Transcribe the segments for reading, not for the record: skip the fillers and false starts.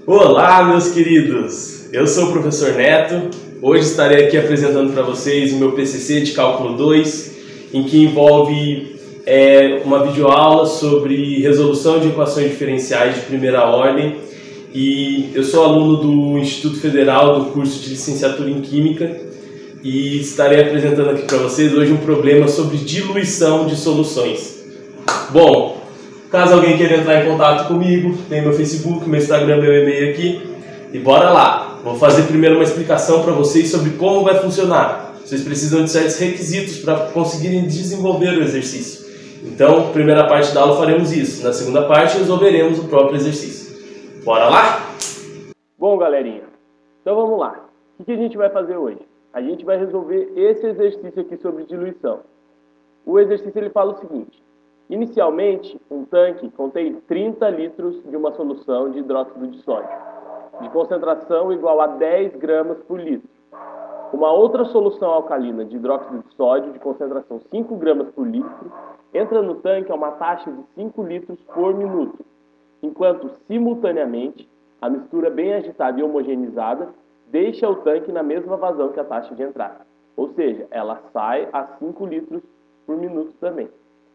Olá, meus queridos! Eu sou o professor Neto. Hoje estarei aqui apresentando para vocês o meu PCC de Cálculo 2, em que envolve uma videoaula sobre resolução de equações diferenciais de primeira ordem. E eu sou aluno do Instituto Federal do curso de Licenciatura em Química e estarei apresentando aqui para vocês hoje um problema sobre diluição de soluções. Bom, caso alguém queira entrar em contato comigo, tem meu Facebook, meu Instagram, meu e-mail aqui. E bora lá! Vou fazer primeiro uma explicação para vocês sobre como vai funcionar. Vocês precisam de certos requisitos para conseguirem desenvolver o exercício. Então, primeira parte da aula faremos isso. Na segunda parte, resolveremos o próprio exercício. Bora lá? Bom, galerinha, então vamos lá. O que a gente vai fazer hoje? A gente vai resolver esse exercício aqui sobre diluição. O exercício ele fala o seguinte. Inicialmente, um tanque contém 30 litros de uma solução de hidróxido de sódio, de concentração igual a 10 gramas por litro. Uma outra solução alcalina de hidróxido de sódio, de concentração 5 gramas por litro, entra no tanque a uma taxa de 5 litros por minuto, enquanto, simultaneamente, a mistura bem agitada e homogeneizada deixa o tanque na mesma vazão que a taxa de entrada. Ou seja, ela sai a 5 litros por minuto também.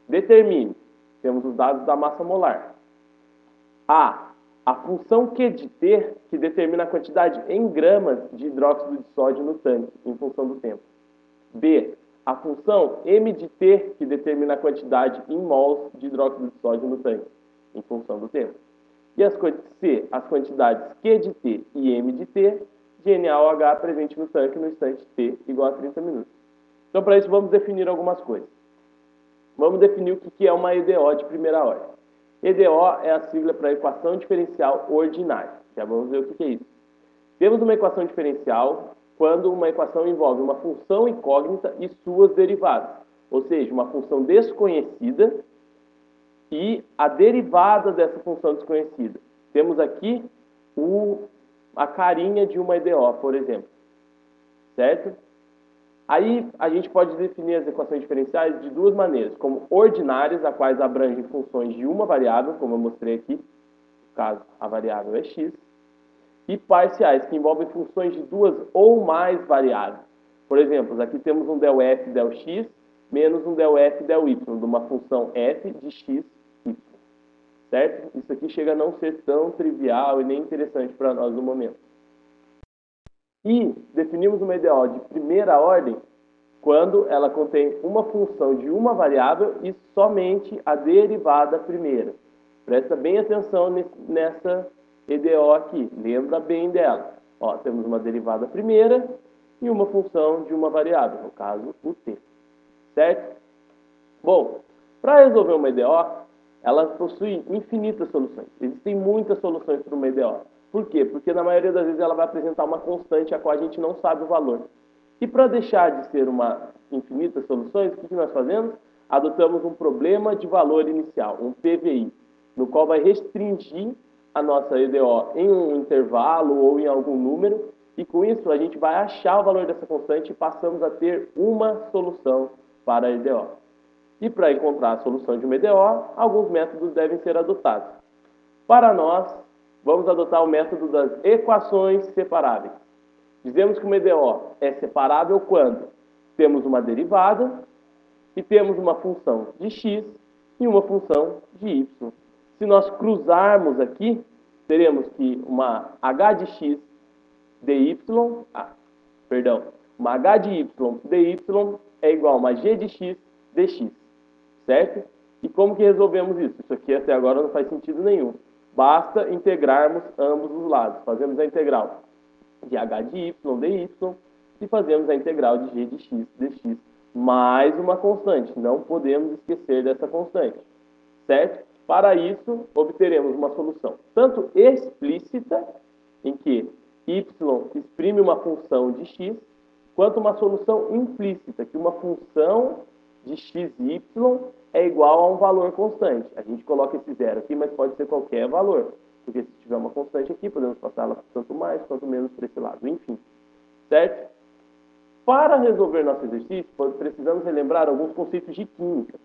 Determine, temos os dados da massa molar. A função Q de T, que determina a quantidade em gramas de hidróxido de sódio no tanque, em função do tempo. B, a função M de T, que determina a quantidade em mols de hidróxido de sódio no tanque, em função do tempo. E C, as quantidades Q de T e M de T, de NaOH presente no tanque no instante T igual a 30 minutos. Então, para isso, vamos definir algumas coisas. Vamos definir o que é uma EDO de primeira ordem. EDO é a sigla para equação diferencial ordinária. Já vamos ver o que é isso. Temos uma equação diferencial quando uma equação envolve uma função incógnita e suas derivadas. Ou seja, uma função desconhecida e a derivada dessa função desconhecida. Temos aqui a carinha de uma EDO, por exemplo. Certo? Aí a gente pode definir as equações diferenciais de duas maneiras, como ordinárias, as quais abrangem funções de uma variável, como eu mostrei aqui, no caso a variável é x, e parciais, que envolvem funções de duas ou mais variáveis. Por exemplo, aqui temos um del f del x menos um del f del y, de uma função f de x, y. Certo? Isso aqui chega a não ser tão trivial e nem interessante para nós no momento. E definimos uma EDO de primeira ordem quando ela contém uma função de uma variável e somente a derivada primeira. Presta bem atenção nessa EDO aqui, lembra bem dela. Ó, temos uma derivada primeira e uma função de uma variável, no caso o t. Certo? Bom, para resolver uma EDO, ela possui infinitas soluções. Existem muitas soluções para uma EDO. Por quê? Porque na maioria das vezes ela vai apresentar uma constante a qual a gente não sabe o valor. E para deixar de ser uma infinitas soluções, o que nós fazemos? Adotamos um problema de valor inicial, um PVI, no qual vai restringir a nossa EDO em um intervalo ou em algum número, e com isso a gente vai achar o valor dessa constante e passamos a ter uma solução para a EDO. E para encontrar a solução de uma EDO, alguns métodos devem ser adotados. Para nós, vamos adotar o método das equações separáveis. Dizemos que uma EDO é separável quando temos uma derivada e temos uma função de x e uma função de y. Se nós cruzarmos aqui, teremos que uma h de x dy, uma h de y dy é igual a uma g de x dx. Certo? E como que resolvemos isso? Isso aqui até agora não faz sentido nenhum. Basta integrarmos ambos os lados. Fazemos a integral de h de y dy e fazemos a integral de g de x dx mais uma constante. Não podemos esquecer dessa constante. Certo? Para isso, obteremos uma solução tanto explícita, em que y exprime uma função de x, quanto uma solução implícita, que uma função de x e y é igual a um valor constante. A gente coloca esse zero aqui, mas pode ser qualquer valor. Porque se tiver uma constante aqui, podemos passá-la tanto mais quanto menos para esse lado. Enfim. Certo? Para resolver nosso exercício, precisamos relembrar alguns conceitos de química.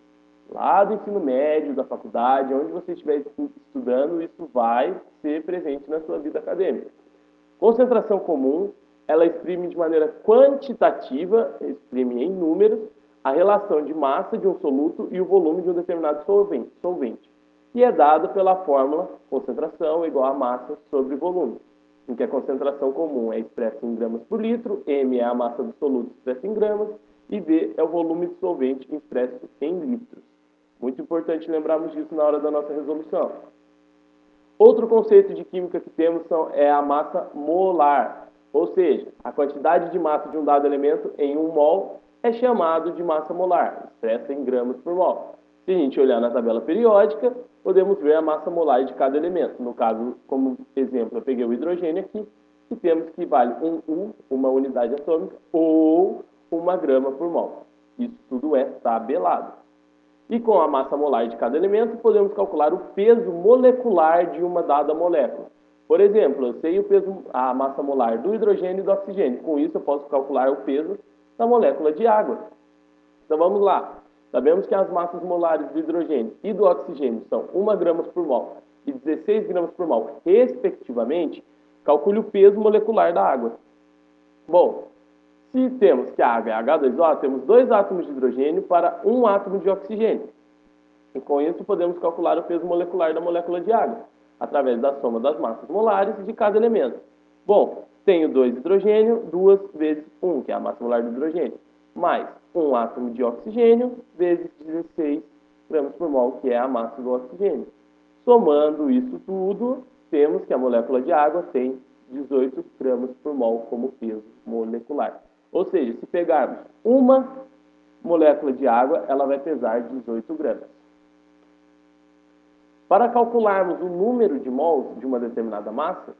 lá do ensino médio, da faculdade, onde você estiver estudando, isso vai ser presente na sua vida acadêmica. Concentração comum, ela exprime de maneira quantitativa, exprime em números, a relação de massa de um soluto e o volume de um determinado solvente, e é dada pela fórmula concentração igual a massa sobre volume, em que a concentração comum é expressa em gramas por litro, M é a massa do soluto expressa em gramas, e V é o volume do solvente expresso em litros. Muito importante lembrarmos disso na hora da nossa resolução. Outro conceito de química que temos é a massa molar, ou seja, a quantidade de massa de um dado elemento em 1 mol é chamado de massa molar, expressa em gramas por mol. Se a gente olhar na tabela periódica, podemos ver a massa molar de cada elemento. No caso, como exemplo, eu peguei o hidrogênio aqui, e temos que vale 1 U, uma unidade atômica, ou 1 grama por mol. Isso tudo é tabelado. E com a massa molar de cada elemento, podemos calcular o peso molecular de uma dada molécula. Por exemplo, eu sei a massa molar do hidrogênio e do oxigênio. Com isso, eu posso calcular o peso da molécula de água. Então, vamos lá. Sabemos que as massas molares do hidrogênio e do oxigênio são 1 grama por mol e 16 gramas por mol, respectivamente. Calcule o peso molecular da água. Bom, se temos que a água é H2O, temos 2 átomos de hidrogênio para 1 átomo de oxigênio. E com isso podemos calcular o peso molecular da molécula de água, através da soma das massas molares de cada elemento. Bom, tenho 2 hidrogênio, 2 vezes 1, que é a massa molar do hidrogênio, mais 1 átomo de oxigênio, vezes 16 gramas por mol, que é a massa do oxigênio. Somando isso tudo, temos que a molécula de água tem 18 gramas por mol como peso molecular. Ou seja, se pegarmos uma molécula de água, ela vai pesar 18 gramas. Para calcularmos o número de mols de uma determinada massa,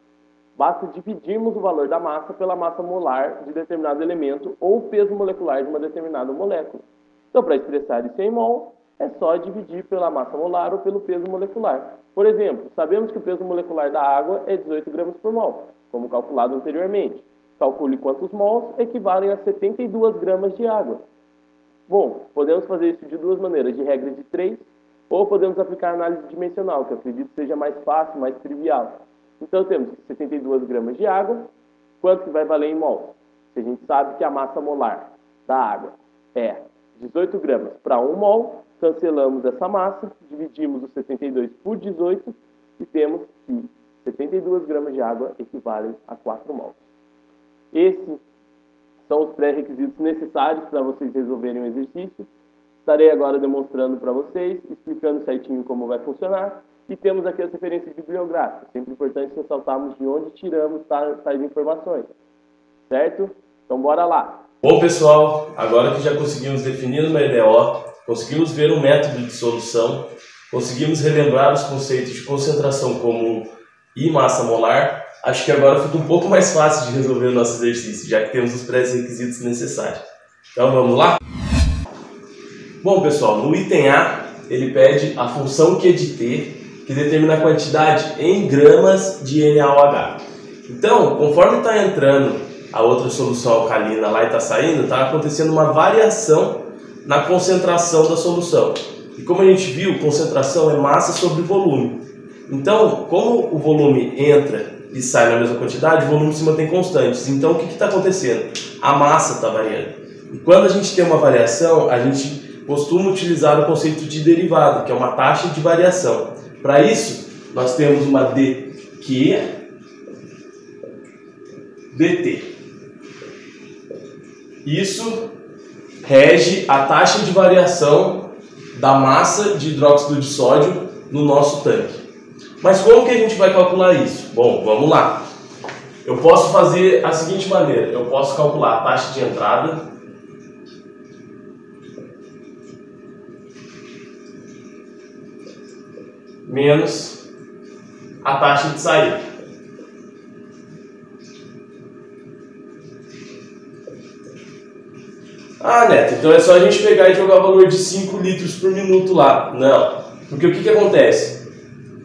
basta dividirmos o valor da massa pela massa molar de determinado elemento ou o peso molecular de uma determinada molécula. Então, para expressar isso em mol, é só dividir pela massa molar ou pelo peso molecular. Por exemplo, sabemos que o peso molecular da água é 18 gramas por mol, como calculado anteriormente. Calcule quantos mols equivalem a 72 gramas de água. Bom, podemos fazer isso de duas maneiras, de regra de 3, ou podemos aplicar análise dimensional, que eu acredito seja mais fácil, mais trivial. Então temos 72 gramas de água, quanto que vai valer em mol? Se a gente sabe que a massa molar da água é 18 gramas para 1 mol, cancelamos essa massa, dividimos os 72 por 18 e temos que 72 gramas de água equivalem a 4 mols. Esses são os pré-requisitos necessários para vocês resolverem o exercício. Estarei agora demonstrando para vocês, explicando certinho como vai funcionar. E temos aqui as referências bibliográficas. Sempre importante ressaltarmos de onde tiramos tais informações. Certo? Então, bora lá. Bom, pessoal, agora que já conseguimos definir uma EDO, conseguimos ver um método de solução, conseguimos relembrar os conceitos de concentração comum e massa molar, acho que agora fica um pouco mais fácil de resolver o nosso exercício, já que temos os pré-requisitos necessários. Então, vamos lá? Bom, pessoal, no item A, ele pede a função Q de T, que determina a quantidade em gramas de NaOH. Então, conforme está entrando a outra solução alcalina lá e está saindo, está acontecendo uma variação na concentração da solução. E como a gente viu, concentração é massa sobre volume. Então, como o volume entra e sai na mesma quantidade, o volume se mantém constante. Então, o que está acontecendo? A massa está variando. E quando a gente tem uma variação, a gente costuma utilizar o conceito de derivada, que é uma taxa de variação. Para isso, nós temos uma dQ dt. Isso rege a taxa de variação da massa de hidróxido de sódio no nosso tanque. Mas como que a gente vai calcular isso? Bom, vamos lá. Eu posso fazer a seguinte maneira. Eu posso calcular a taxa de entrada menos a taxa de saída. Ah, Neto, então é só a gente pegar e jogar o valor de 5 litros por minuto lá. Não, porque o que acontece?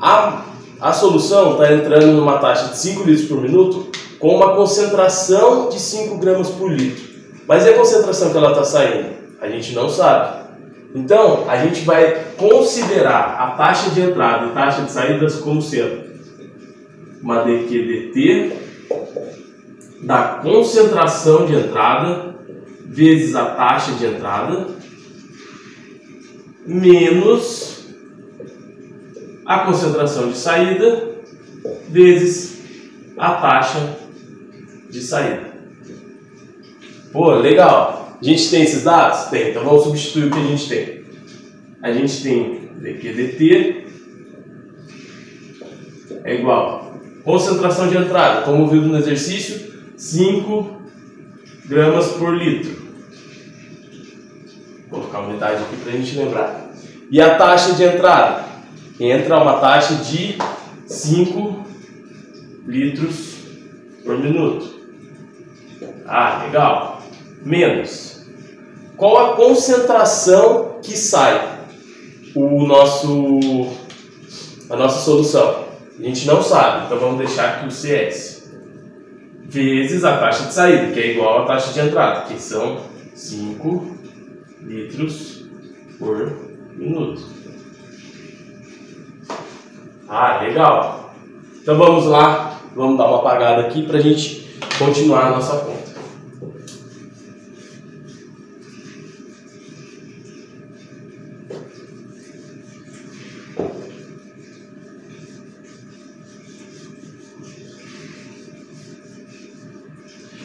A solução está entrando numa taxa de 5 litros por minuto com uma concentração de 5 gramas por litro. Mas e a concentração que ela está saindo? A gente não sabe. Então, a gente vai considerar a taxa de entrada e taxa de saída como sendo uma dQ/dt da concentração de entrada vezes a taxa de entrada menos a concentração de saída vezes a taxa de saída. Pô, legal. A gente tem esses dados? Tem. Então vamos substituir o que a gente tem. A gente tem dQ/dt é igual a concentração de entrada, como viu no exercício, 5 gramas por litro. Vou colocar a unidade aqui para a gente lembrar. E a taxa de entrada? Entra uma taxa de 5 litros por minuto. Ah, legal. Menos. Qual a concentração que sai a nossa solução? A gente não sabe, então vamos deixar aqui o CS. Vezes a taxa de saída, que é igual à taxa de entrada, que são 5 litros por minuto. Ah, legal. Então vamos lá, vamos dar uma apagada aqui para a gente continuar a nossa conta.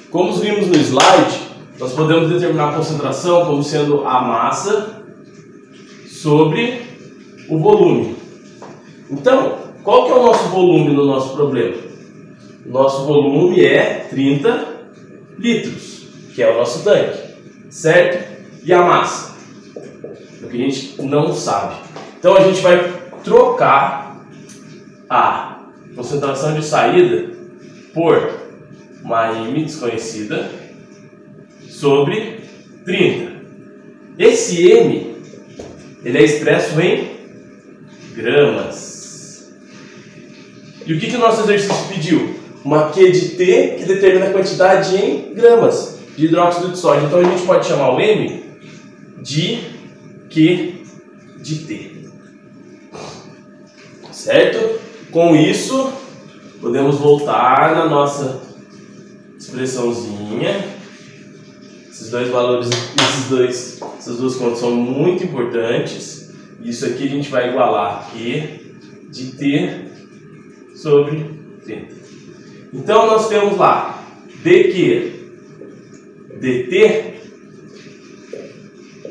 Como vimos no slide, nós podemos determinar a concentração como sendo a massa sobre o volume. Então, qual que é o nosso volume no nosso problema? O nosso volume é 30 litros, que é o nosso tanque, certo? E a massa? O que a gente não sabe. Então a gente vai trocar a concentração de saída por uma M desconhecida sobre 30. Esse M ele é expresso em gramas. E o que o nosso exercício pediu? Uma Q de T que determina a quantidade em gramas de hidróxido de sódio. Então a gente pode chamar o M de Q de T. Certo? Com isso, podemos voltar na nossa expressãozinha. Esses dois valores, essas duas contas são muito importantes. Isso aqui a gente vai igualar Q de T sobre 30. Então nós temos lá dQ dt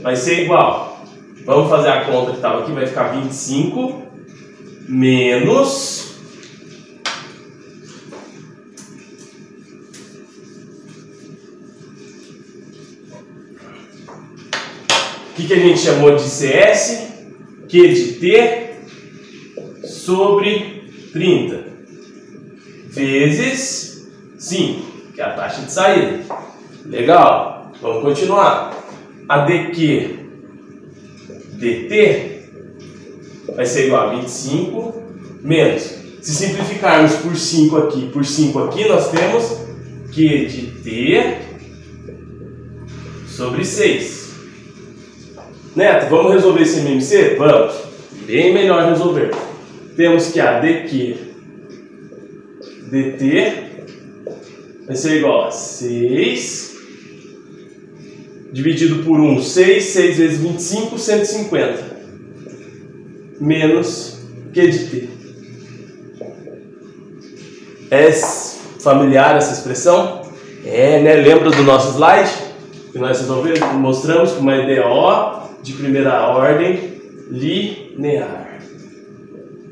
vai ser igual. Vamos fazer a conta que estava aqui, vai ficar 25 menos o que a gente chamou de CS, Q de T sobre 30 vezes 5, que é a taxa de saída. Legal, vamos continuar. A dQ dt vai ser igual a 25 menos, se simplificarmos por 5 aqui, nós temos Q de T sobre 6. Neto, vamos resolver esse MMC? Vamos. Bem melhor resolver. Temos que a dQ dt vai ser igual a 6 dividido por 1, 6 vezes 25, 150 menos Q de T. É familiar essa expressão? É, né? Lembra do nosso slide? Que nós mostramos com uma EDO de primeira ordem linear.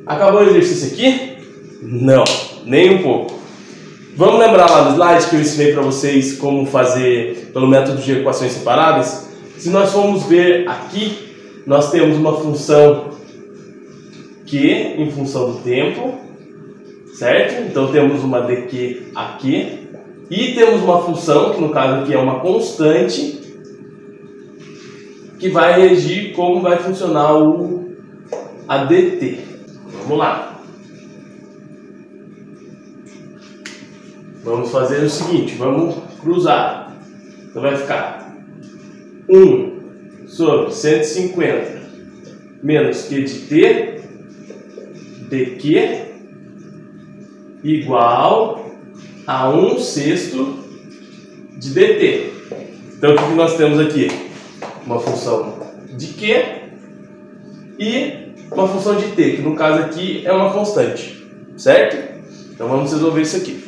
Acabou o exercício aqui? Não, nem um pouco. Vamos lembrar lá no slide que eu ensinei para vocês como fazer pelo método de equações separáveis? Se nós formos ver aqui, nós temos uma função Q em função do tempo, certo? Então temos uma dQ aqui e temos uma função, que no caso aqui é uma constante, que vai regir como vai funcionar a dt. Vamos lá. Vamos fazer o seguinte, vamos cruzar. Então vai ficar 1 sobre 150 menos Q de T dQ igual a 1/6 de dt. Então, o que nós temos aqui? Uma função de Q e uma função de T, que no caso aqui é uma constante, certo? Então, vamos resolver isso aqui.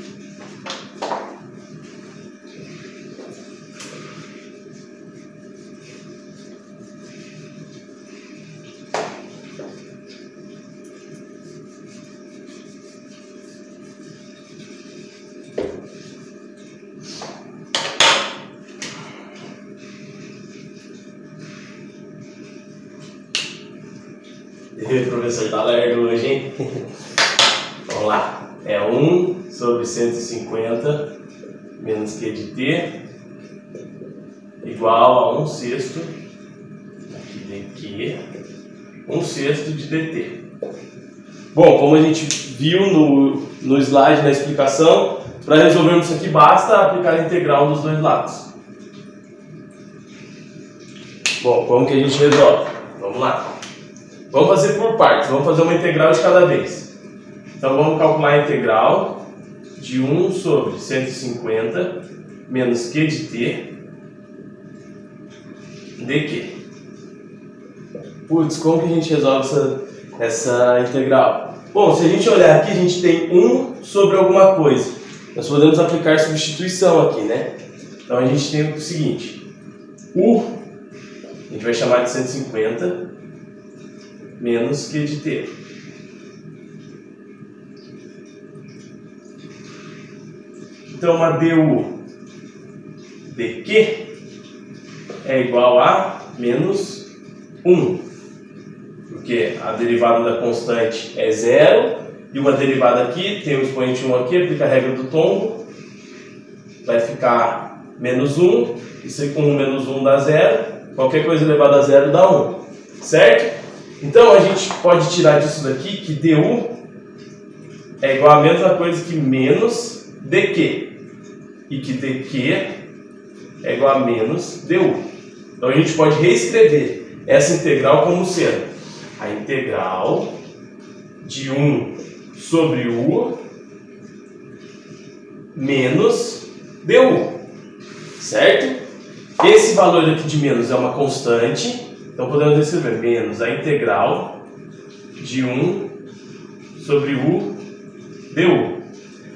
O professor tá lerdo hoje, hein? Vamos lá. É 1 sobre 150 menos Q de T igual a 1/6 aqui dQ, 1/6 de dt. Bom, como a gente viu no slide na explicação, para resolvermos isso aqui basta aplicar a integral dos dois lados. Bom, como que a gente resolve? Vamos lá. Vamos fazer por partes, vamos fazer uma integral de cada vez. Então vamos calcular a integral de 1 sobre 150 menos Q de T dQ. Putz, como que a gente resolve essa integral? Bom, se a gente olhar aqui, a gente tem 1 sobre alguma coisa. Nós podemos aplicar substituição aqui, né? Então a gente tem o seguinte: a gente vai chamar de 150 menos Q de T. Então, a du dQ é igual a menos 1, porque a derivada da constante é 0, e uma derivada aqui, tem o expoente 1 aqui, aplica a regra do tombo, vai ficar menos 1, isso aí com 1 menos 1 dá 0, qualquer coisa elevada a 0 dá 1, certo? Então, a gente pode tirar disso daqui que du é igual a mesma coisa que menos dq, e que dq é igual a menos du. Então, a gente pode reescrever essa integral como sendo a integral de 1 sobre u menos du, certo? Esse valor aqui de menos é uma constante. Então, podemos escrever menos a integral de 1 sobre u du.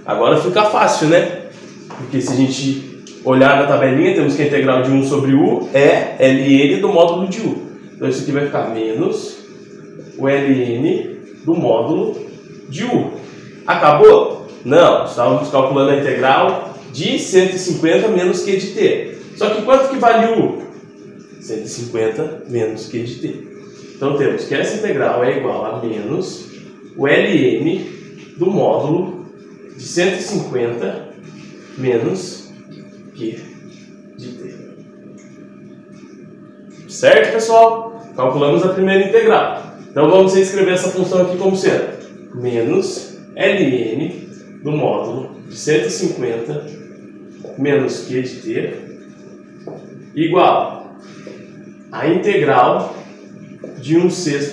Agora fica fácil, né? Porque se a gente olhar na tabelinha, temos que a integral de 1 sobre u é ln do módulo de u. Então, isso aqui vai ficar menos o ln do módulo de u. Acabou? Não, estávamos calculando a integral de 150 menos Q de T. Só que quanto que vale u? 150 menos Q de T. Então temos que essa integral é igual a menos o ln do módulo de 150 menos Q de T. Certo, pessoal? Calculamos a primeira integral. Então vamos reescrever essa função aqui como sendo menos ln do módulo de 150 menos Q de T igual a integral de 1/6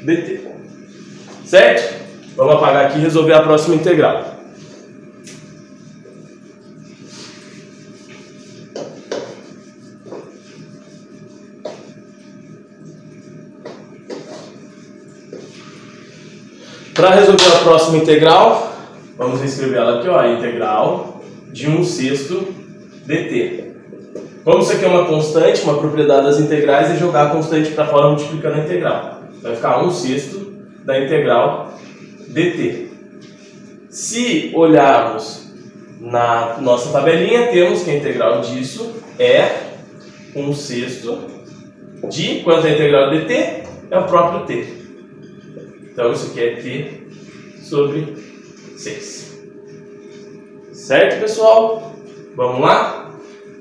dt. Certo? Vamos apagar aqui e resolver a próxima integral. Para resolver a próxima integral, vamos escrever ela aqui, ó, a integral de 1/6 dt. Como isso aqui é uma constante, uma propriedade das integrais é jogar a constante para fora multiplicando a integral. Vai ficar 1/6 da integral dt. Se olharmos na nossa tabelinha, temos que a integral disso é 1/6 de quanto é a integral dt? É o próprio t. Então isso aqui é t sobre 6. Certo, pessoal? Vamos lá?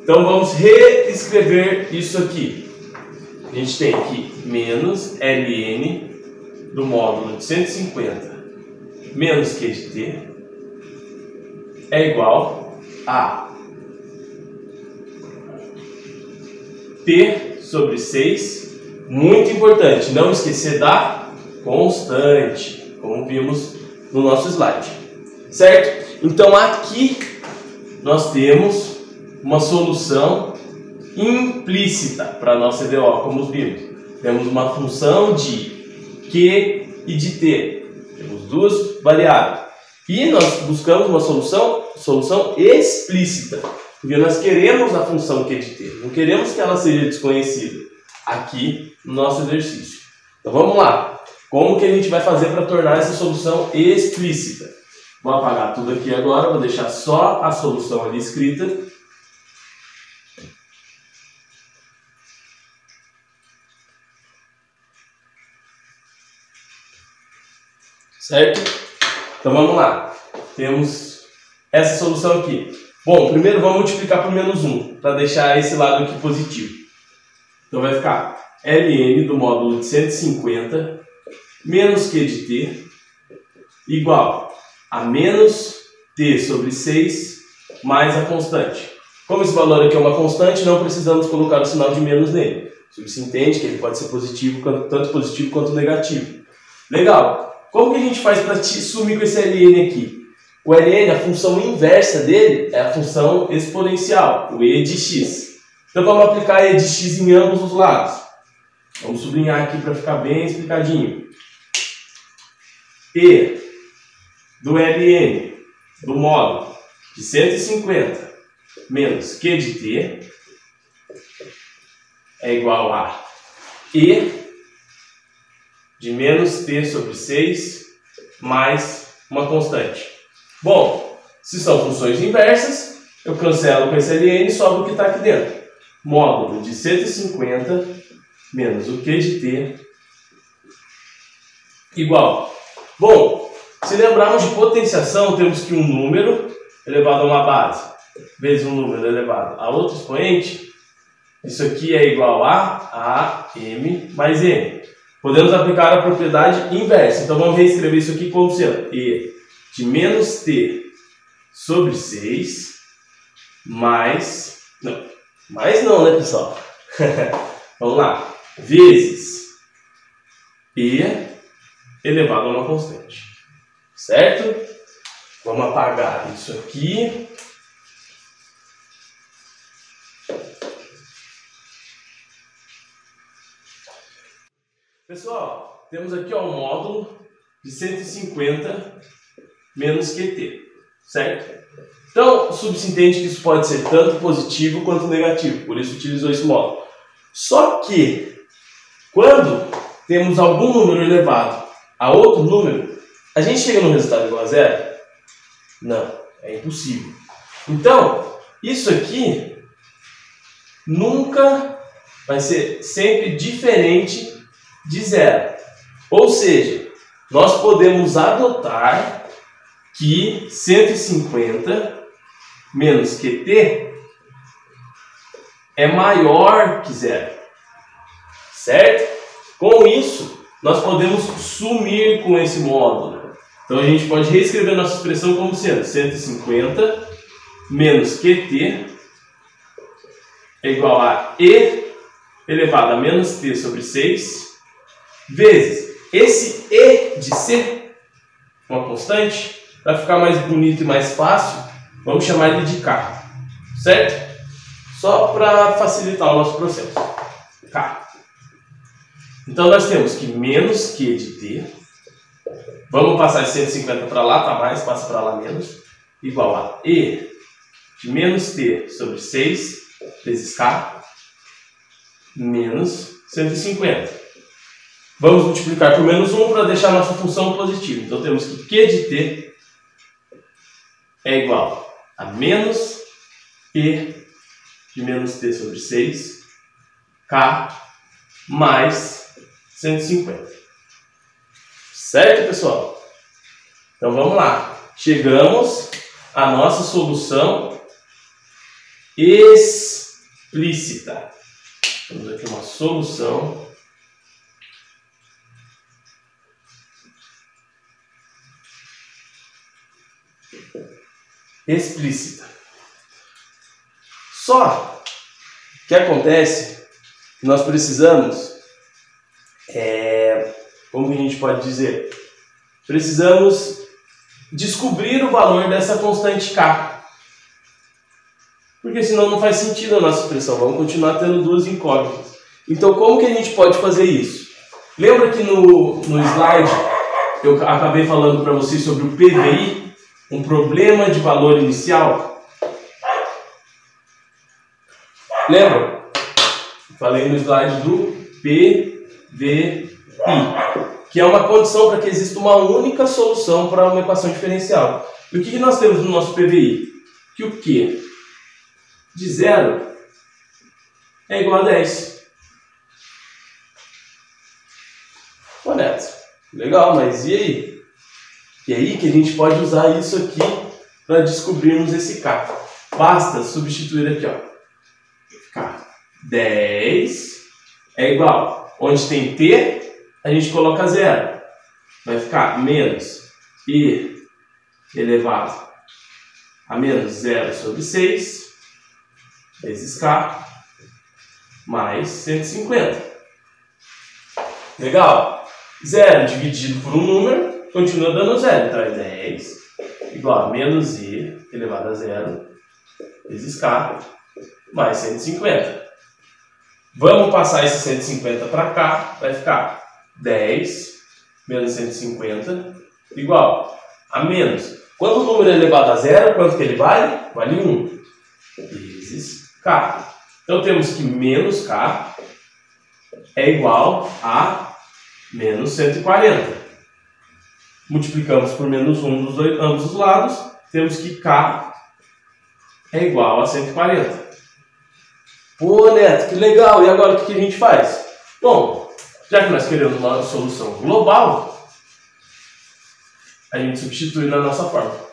Então vamos reescrever isso aqui. A gente tem aqui menos ln do módulo de 150 menos Q de T é igual a T sobre 6. Muito importante, não esquecer da constante, como vimos no nosso slide. Certo? Então aqui nós temos uma solução implícita para a nossa EDO, como vimos. Temos uma função de Q e de T. Temos duas variáveis. E nós buscamos uma solução explícita. Porque nós queremos a função Q de T. Não queremos que ela seja desconhecida aqui no nosso exercício. Então vamos lá. Como que a gente vai fazer para tornar essa solução explícita? Vou apagar tudo aqui agora. Vou deixar só a solução ali escrita. Certo? Então vamos lá. Temos essa solução aqui. Bom, primeiro vamos multiplicar por menos 1, para deixar esse lado aqui positivo. Então vai ficar ln do módulo de 150 menos q de t igual a menos t sobre 6 mais a constante. Como esse valor aqui é uma constante, não precisamos colocar o sinal de menos nele. Você entende que ele pode ser positivo, tanto positivo quanto negativo. Legal. Como que a gente faz para sumir com esse ln aqui? O ln, a função inversa dele é a função exponencial, o e de x. Então vamos aplicar e de x em ambos os lados. Vamos sublinhar aqui para ficar bem explicadinho. E do ln do módulo de 150 menos q de t é igual a e de menos t sobre 6 mais uma constante. Bom, se são funções inversas, eu cancelo com esse ln e sobra o que está aqui dentro. Módulo de 150 menos o q de t igual. Bom, se lembrarmos de potenciação, temos que um número elevado a uma base vezes um número elevado a outro expoente, isso aqui é igual a m mais n. Podemos aplicar a propriedade inversa. Então vamos reescrever isso aqui como sendo e de menos t sobre 6 mais... não, né, pessoal? Vamos lá. Vezes e elevado a uma constante. Certo? Vamos apagar isso aqui. Pessoal, temos aqui ó, um módulo de 150 menos QT, certo? Então, subsintende que isso pode ser tanto positivo quanto negativo, por isso utilizou esse módulo. Só que, quando temos algum número elevado a outro número, a gente chega no resultado igual a zero? Não, é impossível. Então, isso aqui nunca vai ser sempre diferente de zero. Ou seja, nós podemos adotar que 150 menos QT é maior que zero. Certo? Com isso, nós podemos sumir com esse módulo. Então a gente pode reescrever nossa expressão como sendo 150 menos QT é igual a E elevado a menos T sobre 6 vezes esse E de C, uma constante, para ficar mais bonito e mais fácil, vamos chamar ele de K, certo? Só para facilitar o nosso processo. K. Então nós temos que menos Q de T, vamos passar esse 150 para lá, tá mais, passa para lá menos, igual a E de menos T sobre 6 vezes K menos 150. Vamos multiplicar por menos 1 para deixar a nossa função positiva. Então temos que Q de T é igual a menos E de menos T sobre 6 K mais 150. Certo, pessoal? Então vamos lá. Chegamos à nossa solução explícita. Temos aqui uma solução explícita. Só que acontece nós precisamos, como que a gente pode dizer? Precisamos descobrir o valor dessa constante K. Porque senão não faz sentido a nossa expressão, vamos continuar tendo duas incógnitas. Então como que a gente pode fazer isso? Lembra que no slide eu acabei falando para vocês sobre o PVI, um problema de valor inicial? Lembra? Falei no slide do PVI, que é uma condição para que exista uma única solução para uma equação diferencial. E o que nós temos no nosso PVI? Que o Q de 0 é igual a 10. Ô Neto, legal, mas e aí? E aí que a gente pode usar isso aqui para descobrirmos esse K. Basta substituir aqui, ó. Ficar 10 é igual. Onde tem T, a gente coloca 0. Vai ficar menos I elevado a menos 0 sobre 6 vezes K mais 150. Legal? 0 dividido por um número continua dando 0. Então é 10 igual a menos I elevado a 0 vezes K mais 150. Vamos passar esse 150 para cá, vai ficar 10 menos 150 igual a menos. Quando o número é elevado a 0, quanto que ele vale? Vale 1 vezes K. Então temos que menos K é igual a menos 140. Multiplicamos por menos 1 dos ambos os lados, temos que K é igual a 140. Pô, Neto, que legal! E agora o que a gente faz? Bom, já que nós queremos uma solução global, a gente substitui na nossa fórmula.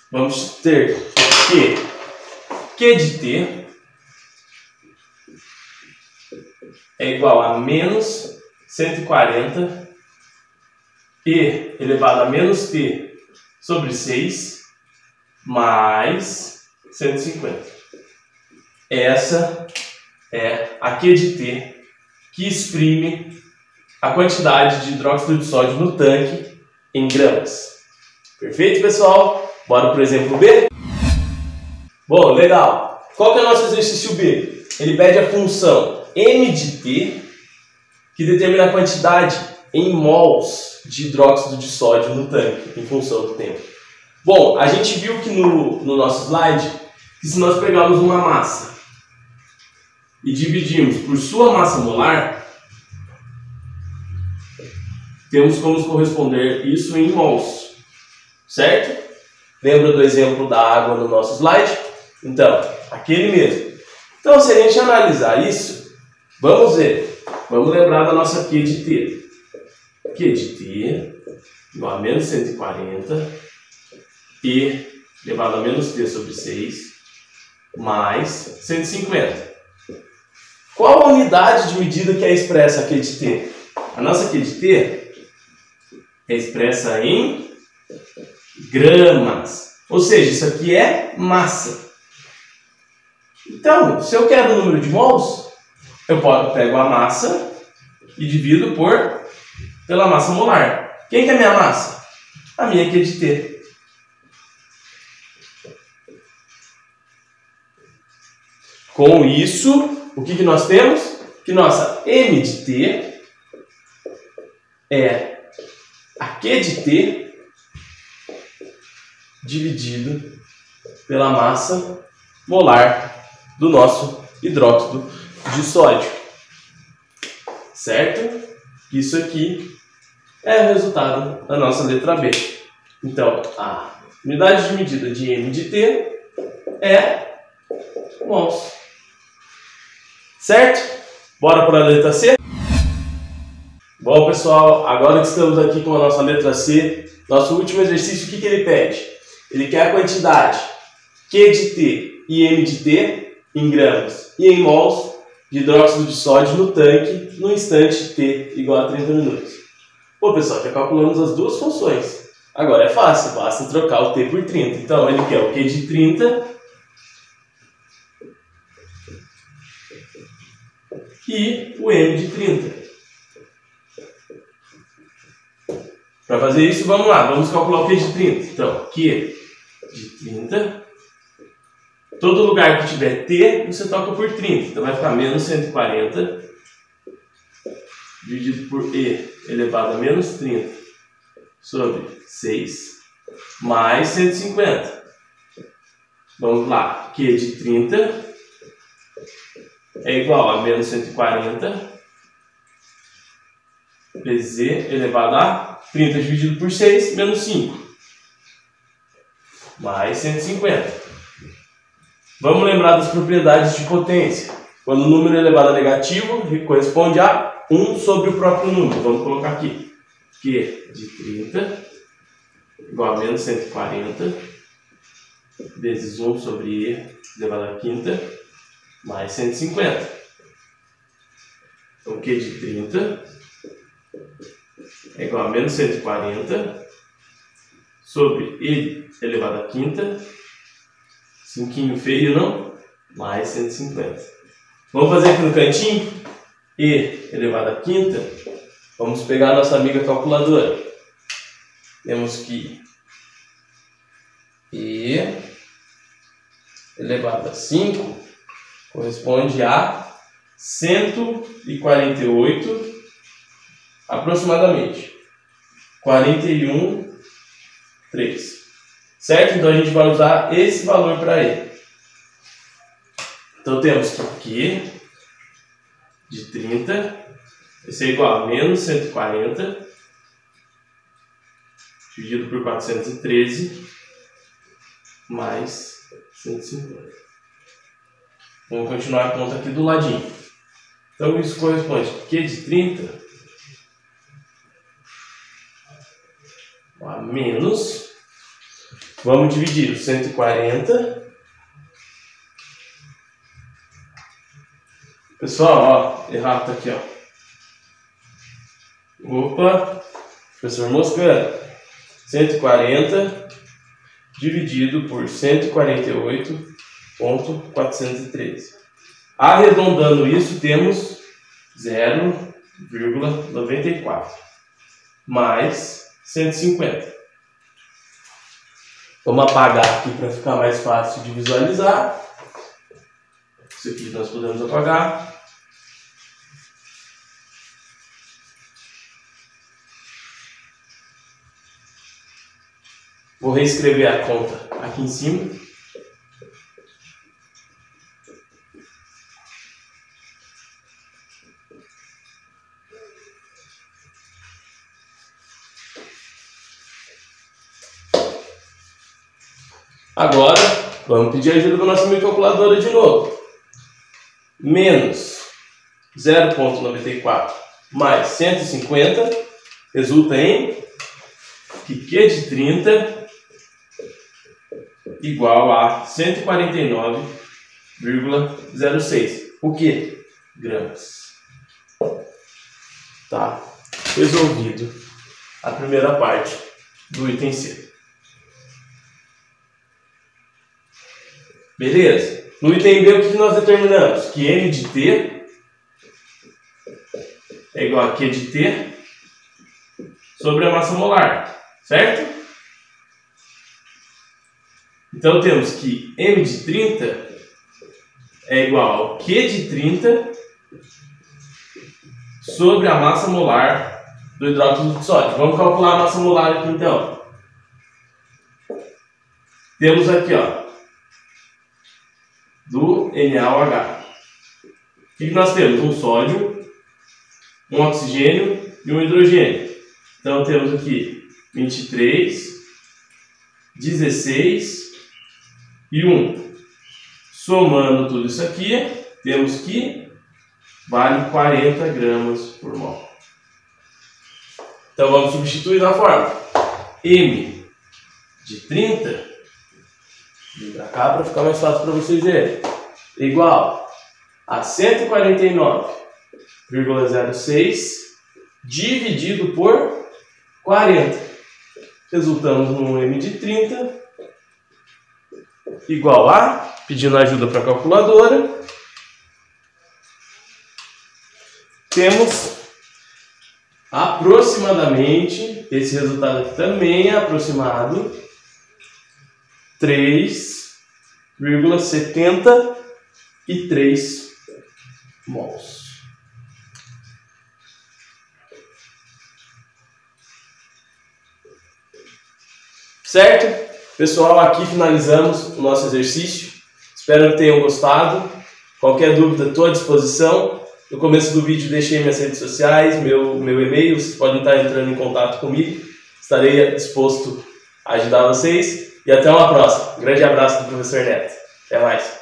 Vamos ter que Q de T é igual a menos 140 E elevado a menos T sobre 6 mais 150. Essa é a Q de T que exprime a quantidade de hidróxido de sódio no tanque em gramas. Perfeito, pessoal? Bora para o exemplo B? Bom, legal. Qual que é o nosso exercício B? Ele pede a função m de t, que determina a quantidade em mols de hidróxido de sódio no tanque, em função do tempo. Bom, a gente viu que no nosso slide, que se nós pegarmos uma massa e dividirmos por sua massa molar, temos como corresponder isso em mols, certo? Lembra do exemplo da água no nosso slide? Então, aquele mesmo. Então, se a gente analisar isso, vamos ver. Vamos lembrar da nossa Q de T. Q de T igual a menos 140 E elevado a menos T sobre 6 mais 150. Qual a unidade de medida que é expressa a Q de T? A nossa Q de T é expressa em gramas. Ou seja, isso aqui é massa. Então, se eu quero o número de mols, eu pego a massa e divido pela massa molar. Quem que é a minha massa? A minha Q de T. Com isso, o que nós temos? Que nossa M de T é a Q de T dividido pela massa molar do nosso hidróxido de sódio. Certo? Isso aqui é o resultado da nossa letra B. Então, a unidade de medida de M de T é mols. Certo? Bora para a letra C? Bom, pessoal, agora que estamos aqui com a nossa letra C, nosso último exercício, o que ele pede? Ele quer a quantidade Q de T e M de T em gramas e em mols de hidróxido de sódio no tanque no instante T igual a 30 minutos. Pô, pessoal, já calculamos as duas funções. Agora é fácil, basta trocar o T por 30. Então, ele quer o Q de 30 e o m de 30. Para fazer isso, vamos lá, vamos calcular o q de 30. Então, q de 30, todo lugar que tiver t, você troca por 30. Então vai ficar menos 140 dividido por e elevado a menos 30 sobre 6 mais 150. Vamos lá, q de 30 é igual a menos 140 vezes z elevado a 30 dividido por 6, menos 5, mais 150. Vamos lembrar das propriedades de potência. Quando o número é elevado a negativo, corresponde a 1 sobre o próprio número. Vamos colocar aqui. Q de 30 igual a menos 140 vezes 1 sobre e elevado a quinta mais 150. Então, Q de 30 é igual a menos 140 sobre e elevado a quinta, cinquinho feio, não? Mais 150. Vamos fazer aqui no cantinho, e elevado a quinta, vamos pegar a nossa amiga calculadora. Temos que e elevado a 5 corresponde a 148 aproximadamente 41,3. Certo? Então a gente vai usar esse valor para ele. Então temos que Q de 30 vai ser igual a menos 140 dividido por 413 mais 150. Vamos continuar a conta aqui do ladinho. Então isso corresponde a Q de 30 a menos, vamos dividir o 140. Pessoal, ó, errado tá aqui, ó. Opa, professor Mosca. 140 dividido por 148,413. Arredondando isso, temos 0,94 mais 150. Vamos apagar aqui para ficar mais fácil de visualizar. Isso aqui nós podemos apagar. Vou reescrever a conta aqui em cima. Agora, vamos pedir ajuda da nossa amiga calculadora de novo. Menos 0,94 mais 150 resulta em que Q de 30 igual a 149,06. O que? Gramas. Tá resolvido a primeira parte do item C. Beleza? No item B, o que nós determinamos? Que M de T é igual a Q de T sobre a massa molar. Certo? Então temos que M de 30 é igual ao Q de 30 sobre a massa molar do hidróxido de sódio. Vamos calcular a massa molar aqui então. Temos aqui, ó, do NaOH. O que nós temos? Um sódio, um oxigênio e um hidrogênio. Então temos aqui 23, 16 e 1. Somando tudo isso aqui, temos que vale 40 gramas por mol. Então vamos substituir na fórmula. M de 30, vem para cá para ficar mais fácil para vocês verem, igual a 149,06 dividido por 40. Resultamos no M de 30 igual a, pedindo ajuda para a calculadora, temos aproximadamente, esse resultado aqui também é aproximado, 3,73 mols. Certo? Pessoal, aqui finalizamos o nosso exercício. Espero que tenham gostado. Qualquer dúvida, estou à disposição. No começo do vídeo deixei minhas redes sociais, meu e-mail, vocês podem estar entrando em contato comigo. Estarei disposto a ajudar vocês. E até uma próxima. Um grande abraço do professor Neto. Até mais.